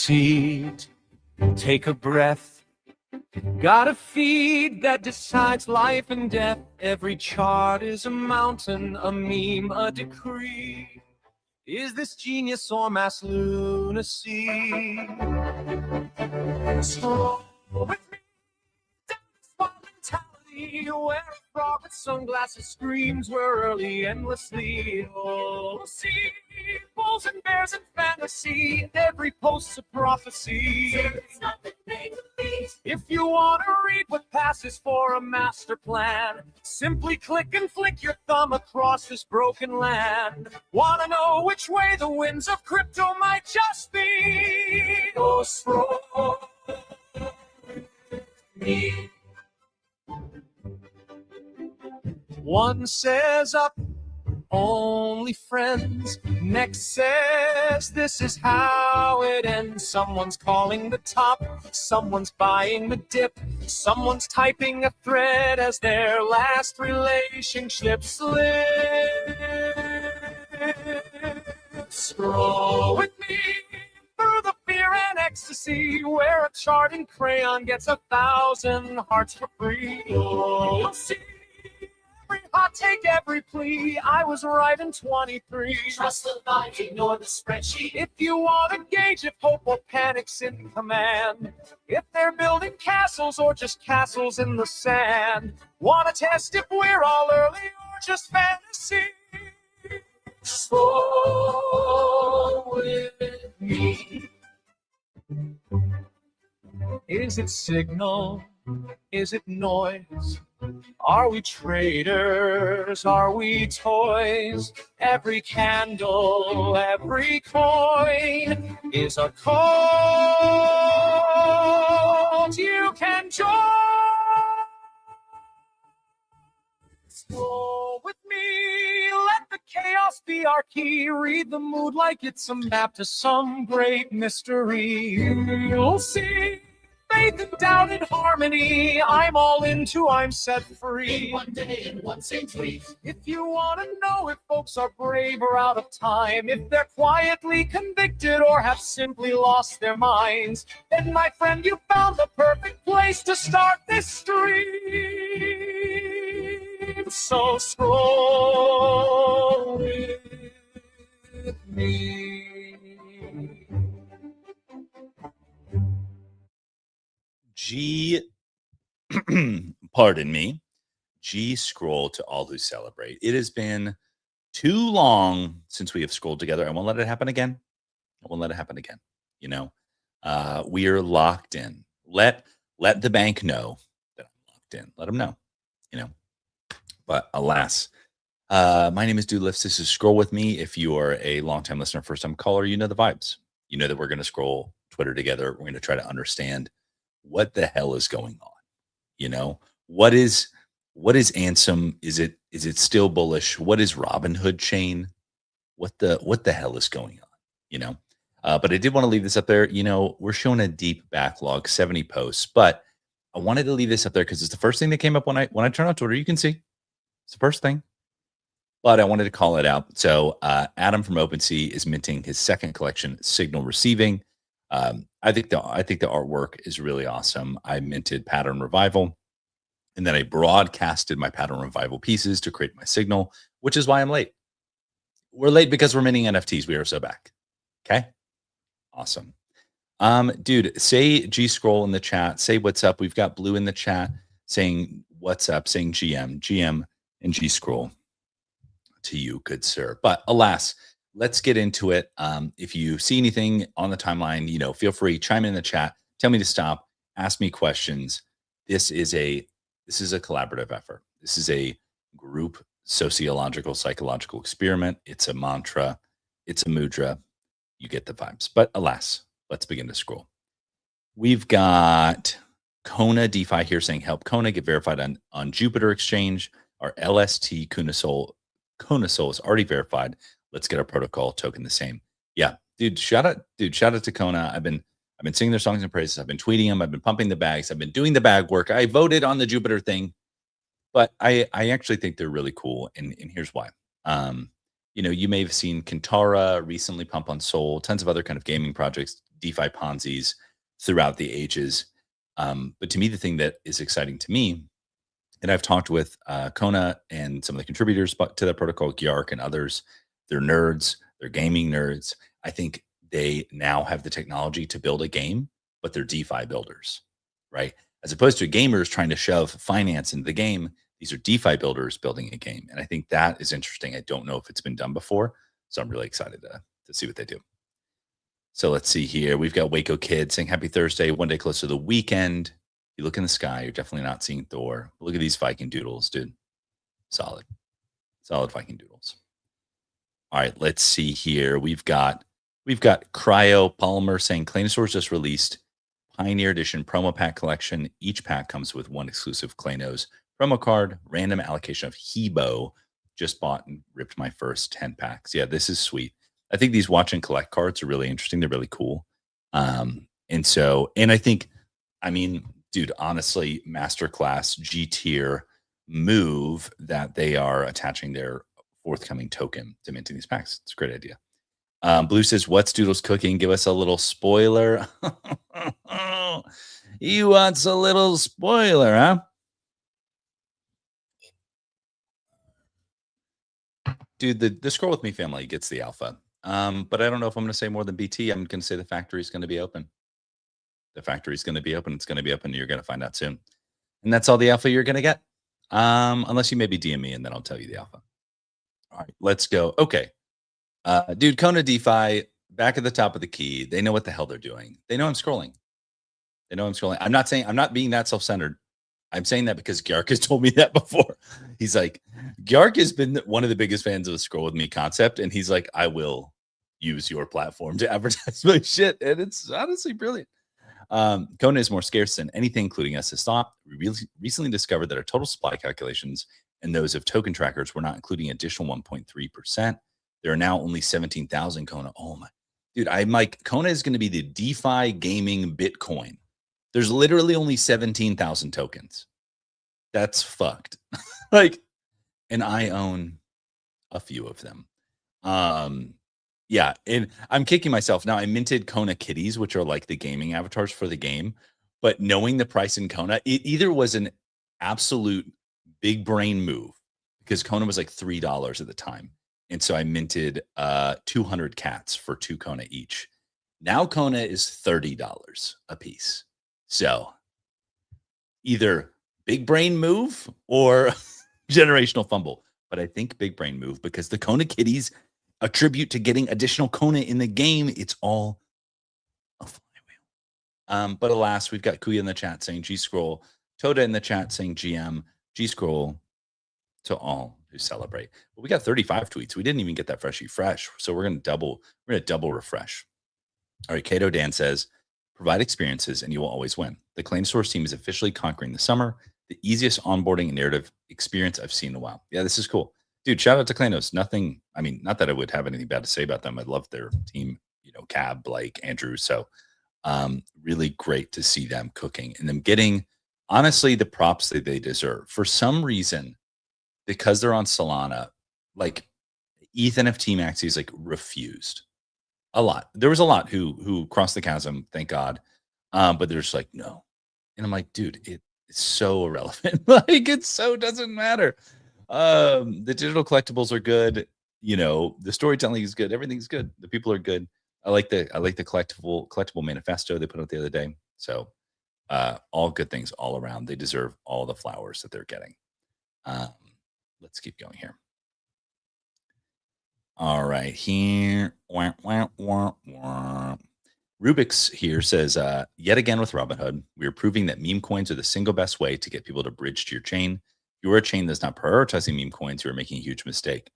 seat, take a breath. Got a feed that decides life and death. Every chart is a mountain, a meme, a decree. Is this genius or mass lunacy? So with me, down mentality, where a frog with sunglasses screams we're early endlessly. Oh, see, bulls and bears and fantasy, every post's a prophecy. It's nothing make-believe. If you want to read what passes for a master plan, simply click and flick your thumb across this broken land. Want to know which way the winds of crypto might just be? Go scroll me. One says up, only friends. Next says this is how it ends. Someone's calling the top, someone's buying the dip, someone's typing a thread as their last relationship slips. Scroll with me through the fear and ecstasy, where a chart in crayon gets 1,000 hearts for free. You'll see every hot take, every plea. I was right in 23. Trust the line, ignore the spreadsheet. If you want to gauge if hope or panic's in command, if they're building castles or just castles in the sand, want to test if we're all early or just fantasy? Scroll with me. Is it signal? Is it noise? Are we traders? Are we toys? Every candle, every coin is a cult you can join. Scroll with me, let the chaos be our key. Read the mood like it's a map to some great mystery. You'll see faith and doubt and harmony. I'm all into, I'm set free. In one day and one same tweet. If you want to know if folks are brave or out of time, if they're quietly convicted or have simply lost their minds, then my friend, you found the perfect place to start this stream. So scroll with me. Pardon me, scroll to all who celebrate. It has been too long since we have scrolled together. I won't let it happen again. You know, we are locked in. Let the bank know that I'm locked in. Let them know, you know. But alas, my name is Dude Lifts. This is Scroll With Me. If you are a longtime listener, first time caller, you know the vibes. You know that we're going to scroll Twitter together. We're going to try to understand what the hell is going on. You know, what is Ansem? Is it still bullish? What is Robinhood chain? What the hell is going on? You know, but I did want to leave this up there. You know, we're showing a deep backlog, 70 posts, but I wanted to leave this up there because it's the first thing that came up when I turned on Twitter. You can see it's the first thing, but I wanted to call it out. So Adam from OpenSea is minting his second collection, Signal Receiving. I think the artwork is really awesome. I minted Pattern Revival, and then I broadcasted my Pattern Revival pieces to create my Signal, which is why I'm late. We're late because we're minting NFTs. We are so back. Okay, awesome. Dude, say G Scroll in the chat. Say what's up. We've got Blue in the chat saying what's up, saying GM, and G Scroll to you, good sir. But alas, let's get into it. If you see anything on the timeline, you know, feel free, chime in the chat, tell me to stop, ask me questions. This is a collaborative effort. This is a group sociological, psychological experiment. It's a mantra. It's a mudra. You get the vibes. But alas, let's begin to scroll. We've got Kona DeFi here saying, help Kona get verified on Jupiter Exchange. Our LST Kona Soul is already verified. Let's get our protocol token the same. Yeah, dude, shout out to Kona. I've been singing their songs and praises. I've been tweeting them. I've been pumping the bags. I've been doing the bag work. I voted on the Jupiter thing, but I actually think they're really cool. And here's why. You may have seen Kintara recently pump on Sol, tons of other kind of gaming projects, DeFi Ponzi's throughout the ages. But to me, the thing that is exciting to me, and I've talked with Kona and some of the contributors to the protocol, Gyark and others, they're nerds, they're gaming nerds. I think they now have the technology to build a game, but they're DeFi builders, right? As opposed to gamers trying to shove finance into the game, these are DeFi builders building a game. And I think that is interesting. I don't know if it's been done before. So I'm really excited to see what they do. So let's see here. We've got Waco Kid saying happy Thursday, one day closer to the weekend. You look in the sky, you're definitely not seeing Thor. Look at these Viking doodles, dude. Solid Viking doodles. All right, let's see here. We've got Cryo Polymer saying Claynosaur's just released Pioneer Edition promo pack collection. Each pack comes with one exclusive Claynos promo card, random allocation of Hebo. Just bought and ripped my first 10 packs. Yeah, this is sweet. I think these watch and collect cards are really interesting. They're really cool. And I think, dude, honestly, masterclass G tier move that they are attaching their forthcoming token to minting these packs. It's a great idea. Blue says, what's Doodles cooking? Give us a little spoiler. He wants a little spoiler, huh? Dude, the Scroll With Me family gets the alpha. But I don't know if I'm going to say more than BT. I'm going to say the factory is going to be open. The factory is going to be open. It's going to be open. You're going to find out soon. And that's all the alpha you're going to get. Unless you maybe DM me and then I'll tell you the alpha. All right, let's go. Okay. Dude, Kona DeFi, back at the top of the key. They know what the hell they're doing. They know I'm scrolling. I'm not being that self-centered. I'm saying that because Gyark has told me that before. He's like, Gyark has been one of the biggest fans of the Scroll With Me concept. And he's like, I will use your platform to advertise my shit. And it's honestly brilliant. Kona is more scarce than anything, including us, has thought. We recently discovered that our total supply calculations and those of token trackers were not including additional 1.3%. There are now only 17,000 Kona. Oh my, dude, I'm like, Kona is going to be the DeFi gaming Bitcoin. There's literally only 17,000 tokens. That's fucked. And I own a few of them. Yeah, and I'm kicking myself now. I minted Kona kitties, which are like the gaming avatars for the game. But knowing the price in Kona, it either was an absolute big brain move because Kona was like $3 at the time. And so I minted 200 cats for 2 Kona each. Now Kona is $30 a piece. So either big brain move or generational fumble. But I think big brain move because the Kona kitties attribute to getting additional Kona in the game. It's all a flywheel. But alas, we've got Kuya in the chat saying G Scroll, Toda in the chat saying GM, G Scroll to all who celebrate. But we got 35 tweets. We didn't even get that freshy fresh. So we're gonna double refresh. All right, Kato Dan says, provide experiences and you will always win. The Claynosaurus team is officially conquering the summer, the easiest onboarding and narrative experience I've seen in a while. Yeah, this is cool. Dude, shout out to Claynos. Nothing, not that I would have anything bad to say about them. I love their team, Cab, Blake, Andrew. So really great to see them cooking and them getting, honestly, the props that they deserve. For some reason, because they're on Solana, like ETH NFT maxis like refused. A lot. There was a lot who crossed the chasm, thank God. But they're just like, no. And I'm like, dude, it's so irrelevant. It so doesn't matter. The digital collectibles are good. The storytelling is good. Everything's good. The people are good. I like the collectible manifesto they put out the other day. So all good things all around. They deserve all the flowers that they're getting. Let's keep going here. All right, here. Rubik's here says, yet again with Robinhood, we are proving that meme coins are the single best way to get people to bridge to your chain. If you are a chain that's not prioritizing meme coins, you are making a huge mistake.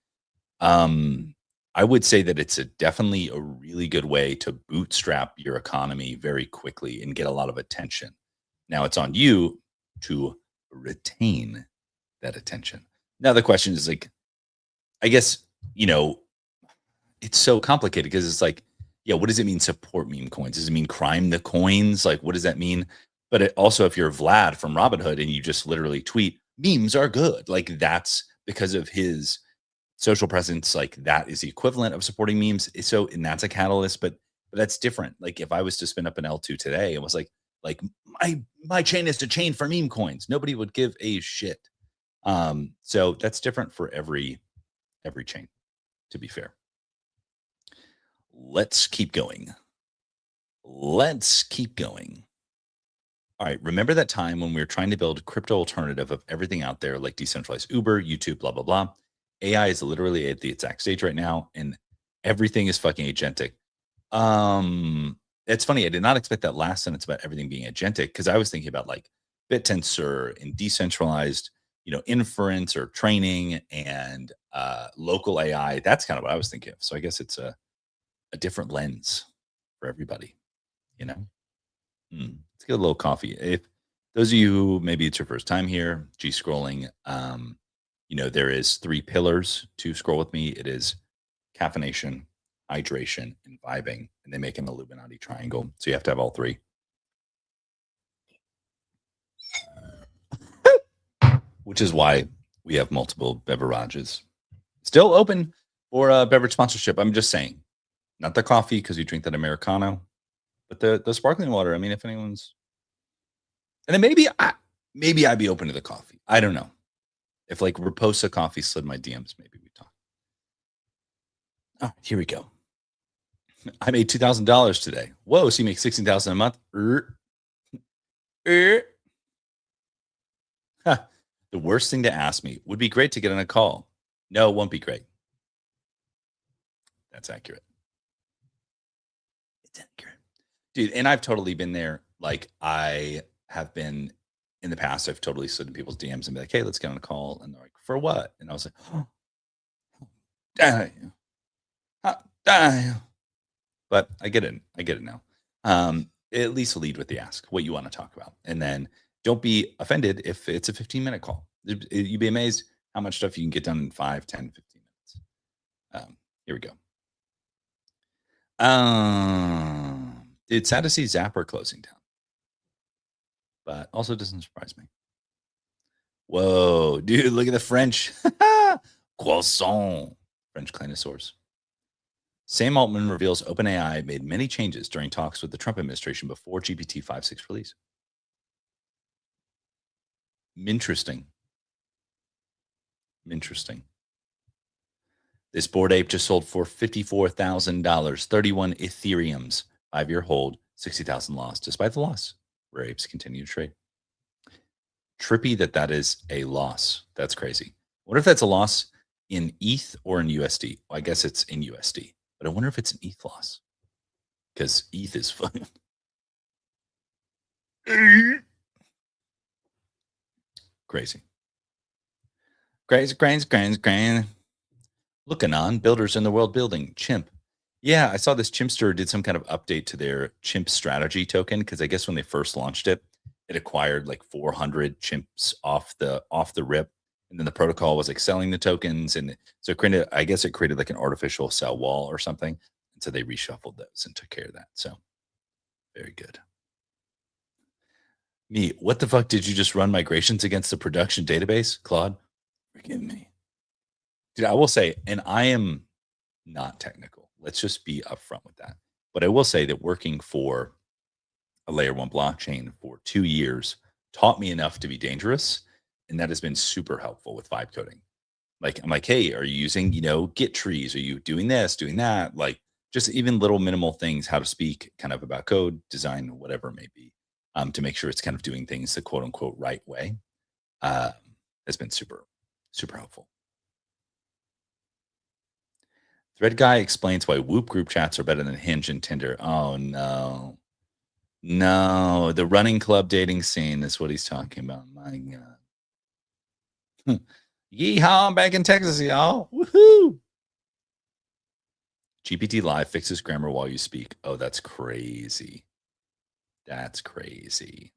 I would say that it's definitely a really good way to bootstrap your economy very quickly and get a lot of attention. Now it's on you to retain that attention. Now the question is like, I guess, it's so complicated because it's like, yeah, what does it mean support meme coins? Does it mean crime the coins? Like, what does that mean? But also, if you're Vlad from Robinhood and you just literally tweet, memes are good, like that's because of his social presence, like that is the equivalent of supporting memes. So, and that's a catalyst, but that's different. Like if I was to spin up an L2 today, it was like my chain is to chain for meme coins. Nobody would give a shit. So that's different for every chain, to be fair. Let's keep going. Let's keep going. All right. Remember that time when we were trying to build a crypto alternative of everything out there, like decentralized Uber, YouTube, blah, blah, blah. AI is literally at the exact stage right now, and everything is fucking agentic. It's funny. I did not expect that last sentence about everything being agentic, because I was thinking about like BitTensor and decentralized, inference or training and local AI. That's kind of what I was thinking of. So I guess it's a different lens for everybody, Let's get a little coffee. If those of you who maybe it's your first time here, G scrolling, there is 3 pillars to scroll with me. It is caffeination, hydration, and vibing, and they make an Illuminati triangle. So you have to have all 3. Which is why we have multiple beverages. Still open for a beverage sponsorship. I'm just saying, not the coffee because you drink that Americano, but the sparkling water. I mean, if anyone's, and then maybe I'd be open to the coffee. I don't know. If like Reposa Coffee slid my DMs, maybe we talk. Oh, here we go. I made $2,000 today. Whoa, so you make $16,000 a month? The worst thing to ask me would be great to get on a call. No, it won't be great. That's accurate. It's accurate. Dude, and I've totally been there. Like I have been in the past, I've totally slid in people's DMs and be like, hey, let's get on a call. And they're like, for what? And I was like, oh, damn. But I get it. I get it now. At least lead with the ask, what you want to talk about. And then don't be offended if it's a 15-minute call. You'd be amazed how much stuff you can get done in 5, 10, 15 minutes. Here we go. It's sad to see Zapper closing down, but also doesn't surprise me. Whoa, dude, look at the French. Croissant. French Clanosaurs. Sam Altman reveals OpenAI made many changes during talks with the Trump administration before GPT-5.6 release. Interesting. This Bored Ape just sold for $54,000, 31 Ethereums, 5-year hold, 60,000 loss. Despite the loss, Rare Apes continue to trade. Trippy that is a loss. That's crazy. What if that's a loss in ETH or in USD? Well, I guess it's in USD, but I wonder if it's an ETH loss because ETH is fun. Crazy. Looking on, builders in the world building, Chimp. Yeah, I saw this Chimpster did some kind of update to their Chimp strategy token because I guess when they first launched it, it acquired like 400 chimps off the rip, and then the protocol was like selling the tokens, and so it created like an artificial sell wall or something, and so they reshuffled those and took care of that. So very good. Me, what the fuck did you just run migrations against the production database, Claude? Forgive me, dude. I will say, and I am not technical. Let's just be upfront with that. But I will say that working for a layer 1 blockchain for 2 years taught me enough to be dangerous. And that has been super helpful with vibe coding. Like, I'm like, hey, are you using, Git trees? Are you doing this, doing that? Like just even little minimal things, how to speak kind of about code, design, whatever it may be, to make sure it's kind of doing things the quote unquote right way, has been super, super helpful. Thread Guy explains why Whoop group chats are better than Hinge and Tinder. Oh, no. No, the running club dating scene is what he's talking about. My God. Yeehaw, I'm back in Texas, y'all. Woohoo. GPT Live fixes grammar while you speak. Oh, that's crazy. That's crazy.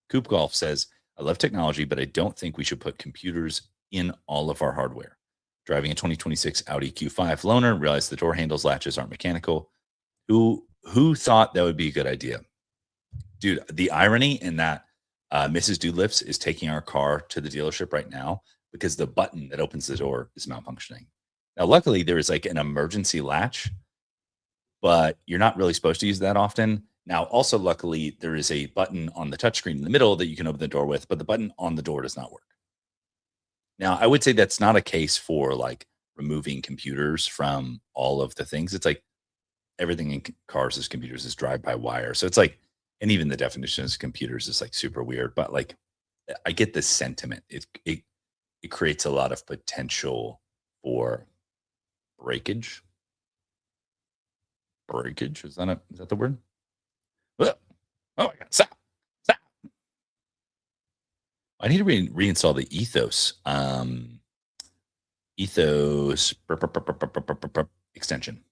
Coop Golf says, I love technology, but I don't think we should put computers in all of our hardware. Driving a 2026 Audi Q5 loaner, realized the door handles latches aren't mechanical. Who thought that would be a good idea? Dude, the irony in that Mrs. Doolifts is taking our car to the dealership right now because the button that opens the door is malfunctioning. Now, luckily, there is like an emergency latch, but you're not really supposed to use that often. Now, also, luckily, there is a button on the touchscreen in the middle that you can open the door with, but the button on the door does not work. Now, I would say that's not a case for like removing computers from all of the things. It's like everything in cars as computers is drive by wire. So it's like, and even the definition of computers is like super weird, but like I get the sentiment. It creates a lot of potential for breakage. Breakage is that the word? Ugh. Oh my god! Stop! Stop! I need to reinstall the Ethos Ethos extension.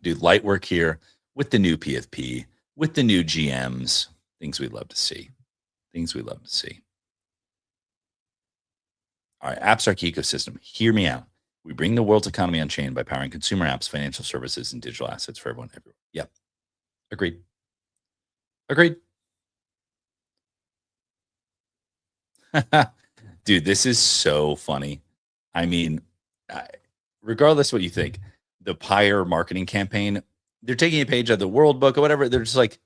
Do light work here with the new PFP, with the new GMs. Things we love to see. Things we love to see. All right, AppStark ecosystem. Hear me out. We bring the world's economy on chain by powering consumer apps, financial services, and digital assets for everyone everywhere. Yep. Agreed. Agreed. Dude, this is so funny. I mean, regardless what you think, the Pyre marketing campaign, they're taking a page out of the World Book or whatever. They're just like,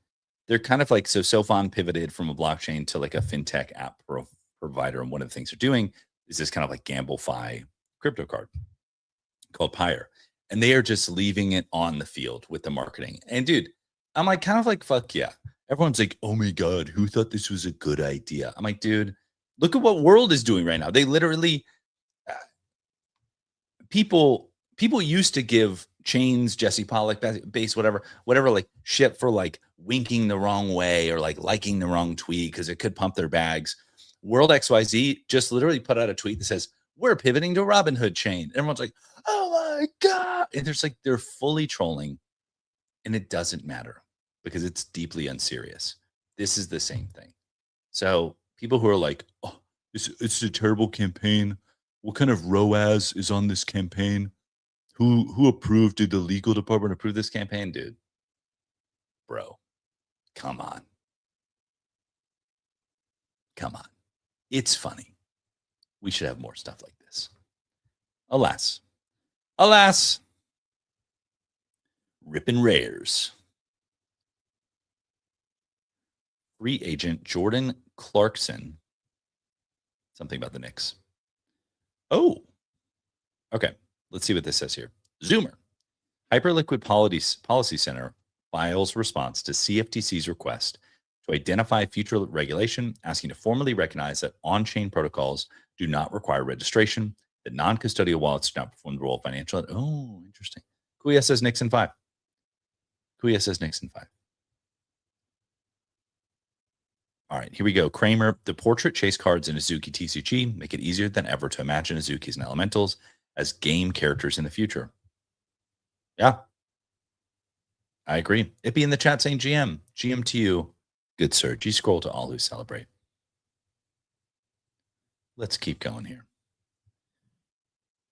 they're kind of like, so SoFon pivoted from a blockchain to like a fintech app provider. And one of the things they're doing is this kind of like GambleFi crypto card called Pyre. And they are just leaving it on the field with the marketing. And dude, I'm like, kind of like, fuck yeah. Everyone's like, oh my God, who thought this was a good idea? I'm like, dude, look at what World is doing right now. They literally, people used to give Chains, Jesse Pollock, base, whatever, like shit for like winking the wrong way or like liking the wrong tweet because it could pump their bags. World XYZ just literally put out a tweet that says, we're pivoting to Robinhood chain. Everyone's like, oh my God. And there's like, they're fully trolling. And it doesn't matter because it's deeply unserious. This is the same thing. So people who are like, oh, it's a terrible campaign. What kind of ROAS is on this campaign? Who approved? Did the legal department approve this campaign? Dude, bro, come on. Come on. It's funny. We should have more stuff like this. Alas. Rippin' rares. Free agent Jordan Clarkson. Something about the Knicks. Oh, okay. Let's see what this says here. Zoomer. Hyperliquid Policy Center files response to CFTC's request to identify future regulation, asking to formally recognize that on-chain protocols do not require registration, that non-custodial wallets do not perform the role of financial. Oh, interesting. Kuya says Nixon 5. All right, here we go. Kramer, the portrait chase cards in Azuki TCG make it easier than ever to imagine Azukis and Elementals as game characters in the future. Yeah, I agree. It'd be in the chat saying GM to you. Good sir. G scroll to all who celebrate. Let's keep going here.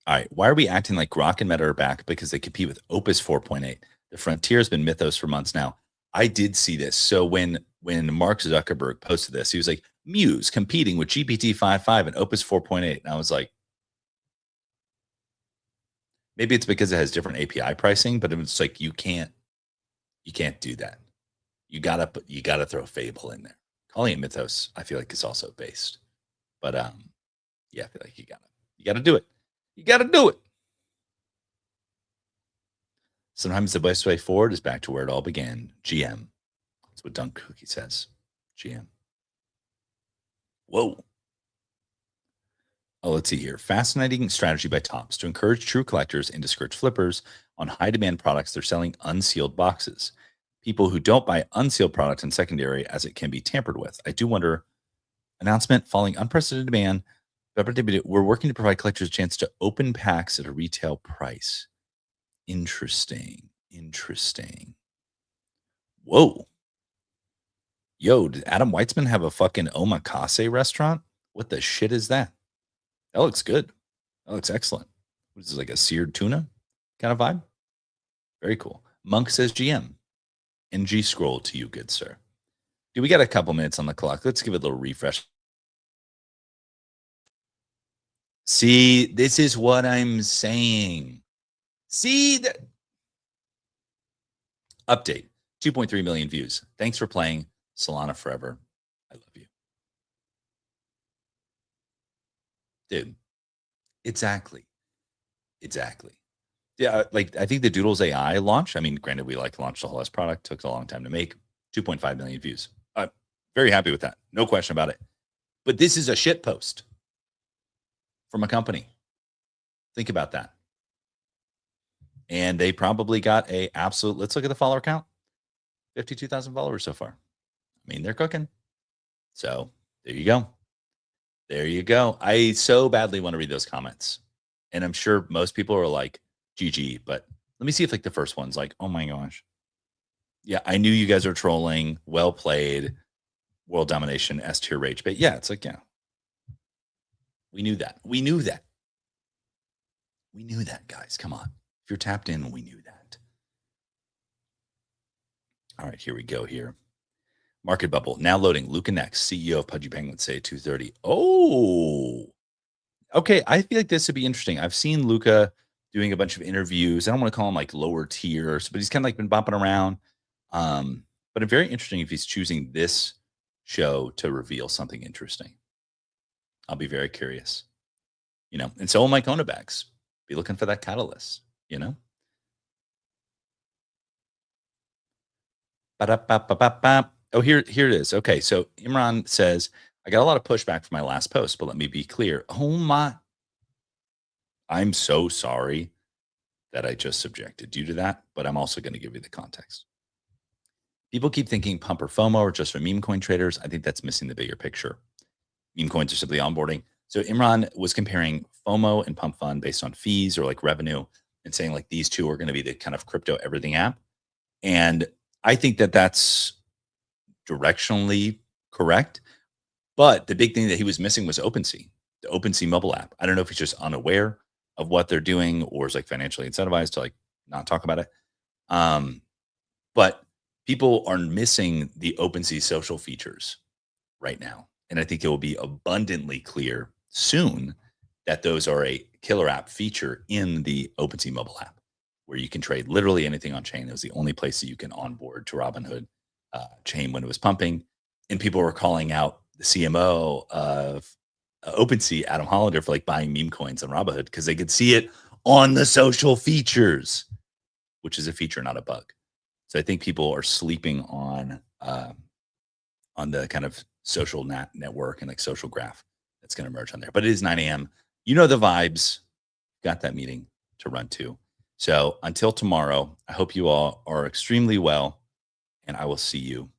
All right, why are we acting like Grok and Meta are back? Because they compete with Opus 4.8. The frontier has been mythos for months now. I did see this. So when Mark Zuckerberg posted this, he was like, Muse competing with GPT 5.5 and Opus 4.8. And I was like, maybe it's because it has different API pricing, but it's like you can't do that. You gotta throw Fable in there. Calling it mythos, I feel like is also based. But yeah, I feel like you gotta do it. You gotta do it. Sometimes the best way forward is back to where it all began. GM. That's what Dunk Cookie says. GM. Whoa. Oh, let's see here. Fascinating strategy by Tops to encourage true collectors and discourage flippers on high demand products. They're selling unsealed boxes. People who don't buy unsealed products in secondary as it can be tampered with. I do wonder. Announcement following unprecedented demand. We're working to provide collectors a chance to open packs at a retail price. Interesting. Whoa. Yo, did Adam Weitzman have a fucking omakase restaurant? What the shit is that? That looks good. That looks excellent. This is like a seared tuna kind of vibe. Very cool. Monk says GM. NG scroll to you, good sir. Do we got a couple minutes on the clock? Let's give it a little refresh. See, this is what I'm saying. See that update 2.3 million views. Thanks for playing Solana forever. I love you. Dude, exactly. Exactly. Yeah, like I think the Doodles AI launch. I mean, granted, we like launched the whole S product, took a long time to make 2.5 million views. Very happy with that. No question about it. But this is a shit post from a company. Think about that. And they probably got a absolute, let's look at the follower count. 52,000 followers so far. I mean, they're cooking. So there you go. There you go. I so badly want to read those comments. And I'm sure most people are like, GG. But let me see if like the first one's like, oh my gosh. Yeah, I knew you guys were trolling. Well played. World domination, S tier rage. But yeah, it's like, yeah. We knew that. We knew that. We knew that, guys. Come on. If you're tapped in, we knew that. All right, here we go here. Market bubble. Now loading. Luca next. CEO of Pudgy Penguin say 230. Oh. Okay, I feel like this would be interesting. I've seen Luca doing a bunch of interviews. I don't want to call him like lower tiers, but he's kind of like been bumping around. But it's very interesting if he's choosing this show to reveal something interesting. I'll be very curious. And so will Mike Onabags. Be looking for that catalyst, Ba-da-ba-ba-ba-ba. Oh, here it is. Okay, so Imran says, I got a lot of pushback from my last post, but let me be clear. Oh my, I'm so sorry that I just subjected you to that, but I'm also going to give you the context. People keep thinking pump or FOMO are just for meme coin traders. I think that's missing the bigger picture. Meme coins are simply onboarding. So Imran was comparing FOMO and pump fund based on fees or like revenue and saying like these two are going to be the kind of crypto everything app. And I think that that's directionally correct. But the big thing that he was missing was OpenSea, the OpenSea mobile app. I don't know if he's just unaware of what they're doing or is like financially incentivized to like not talk about it. But people are missing the OpenSea social features right now. And I think it will be abundantly clear soon that those are a killer app feature in the OpenSea mobile app, where you can trade literally anything on chain. It was the only place that you can onboard to Robinhood chain when it was pumping. And people were calling out the CMO of OpenSea, Adam Hollander, for like buying meme coins on Robinhood because they could see it on the social features, which is a feature, not a bug. So I think people are sleeping on the kind of social network and like social graph that's going to emerge on there. But it is 9 a.m. You know the vibes. Got that meeting to run to. So until tomorrow, I hope you all are extremely well, and I will see you